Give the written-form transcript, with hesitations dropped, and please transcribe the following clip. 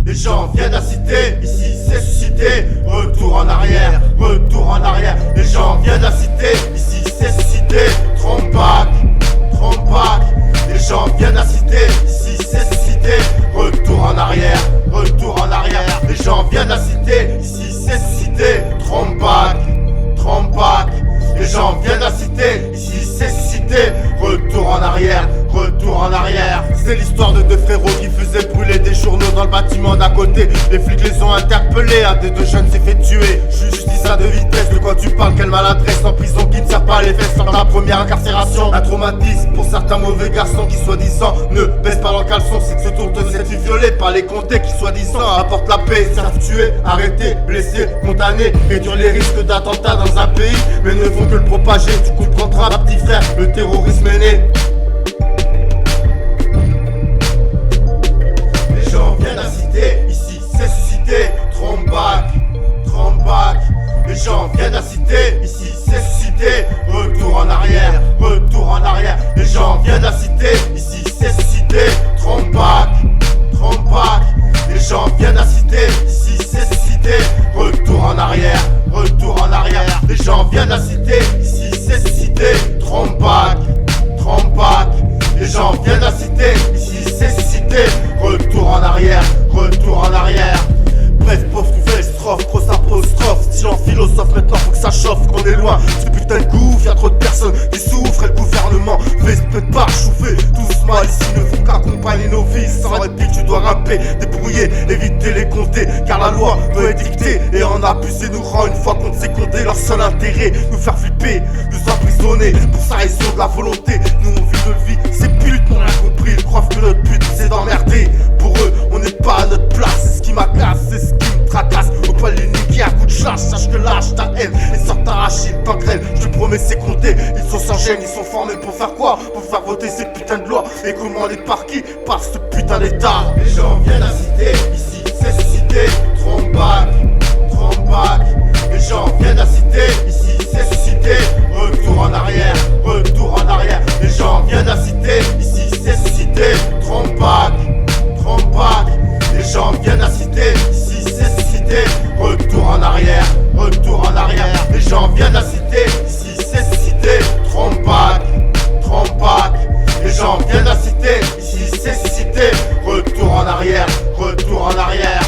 Les gens viennent à cité, ici c'est suscité. Retour en arrière, retour en arrière. Les gens viennent à cité, ici c'est suscité. Trompe back. Les gens viennent à cité, ici c'est suscité. Retour en arrière, retour en arrière. Les gens viennent à cité, ici c'est suscité. Trompe back. Les gens viennent à cité, ici c'est suscité. Retour en arrière, retour en arrière. C'est l'histoire de deux frérots qui faisaient brûler des journaux dans le bâtiment d'à côté. Les flics les ont interpellés, un des deux jeunes s'est fait tuer. Justice à deux vitesses, de quoi tu parles, quelle maladresse. En prison qui ne sert pas les fesses, dans la première incarcération. Un traumatisme pour certains mauvais garçons qui soi-disant ne baissent pas leur caleçon. C'est de ce tour de cette fille violée par les comtés qui soi-disant apportent la paix. Servent tuer, arrêter, blesser, condamner, réduire les risques d'attentats dans un pays, mais ne font que le propager. Tu comprendras, ma petit frère, le terrorisme est né. Les gens viennent à cité, ici c'est suscité. Trompe back. Les gens viennent à cité, ici c'est suscité. Retour en arrière, retour en arrière. Les gens viennent à cité, ici c'est suscité. Trompe back. Les gens viennent à cité, ici c'est suscité. Retour en arrière, retour en arrière. Les gens viennent à cité, ici c'est suscité. Trompe back. Les gens viennent à cité, ici c'est suscité. Retour en arrière, retour en arrière. Bref, pauvre nouvelle strophe, grosse apostrophe. Style en philosophe, maintenant faut que ça chauffe, qu'on est loin. Ce putain de gouffre, y'a trop de personnes qui souffrent. Et le gouvernement fait espèce de parchouffer. Tous mal ici ne font qu'accompagner nos vies. Sans répit, tu dois rapper, débrouiller, éviter les compter. Car la loi doit être dictée et en abuser nous rend une fois qu'on sait compter. Leur seul intérêt, nous faire flipper, nous emprisonner. Pour ça ils ont de la volonté, nous on vit notre vie. Ces putes on a compris, ils croient que notre but c'est d'emmerder. Pour eux, on n'est pas à notre place, c'est ce qui m'agace, c'est ce qui me tracasse. Au poil les niquer à coup de chasse, sache que lâche ta haine et sort t'arracher une gangrène. Je te promets c'est compté, ils sont sans gêne, ils sont formés pour faire quoi? Pour faire voter ces putains de lois. Et comment les par qui? Par ce putain d'état. Les gens viennent à cité, ici c'est suscité. Trompe back. Les gens viennent à cité, ici c'est suscité. Retour en arrière, retour en arrière. Les gens viennent à cité, ici c'est suscité. Trompe back. Les gens viennent à cité, ici c'est suscité. Retour en arrière, retour en arrière. Les gens viennent à cité, ici c'est suscité. Trompe back. Les gens viennent à cité, ici c'est suscité. Retour en arrière, retour en arrière.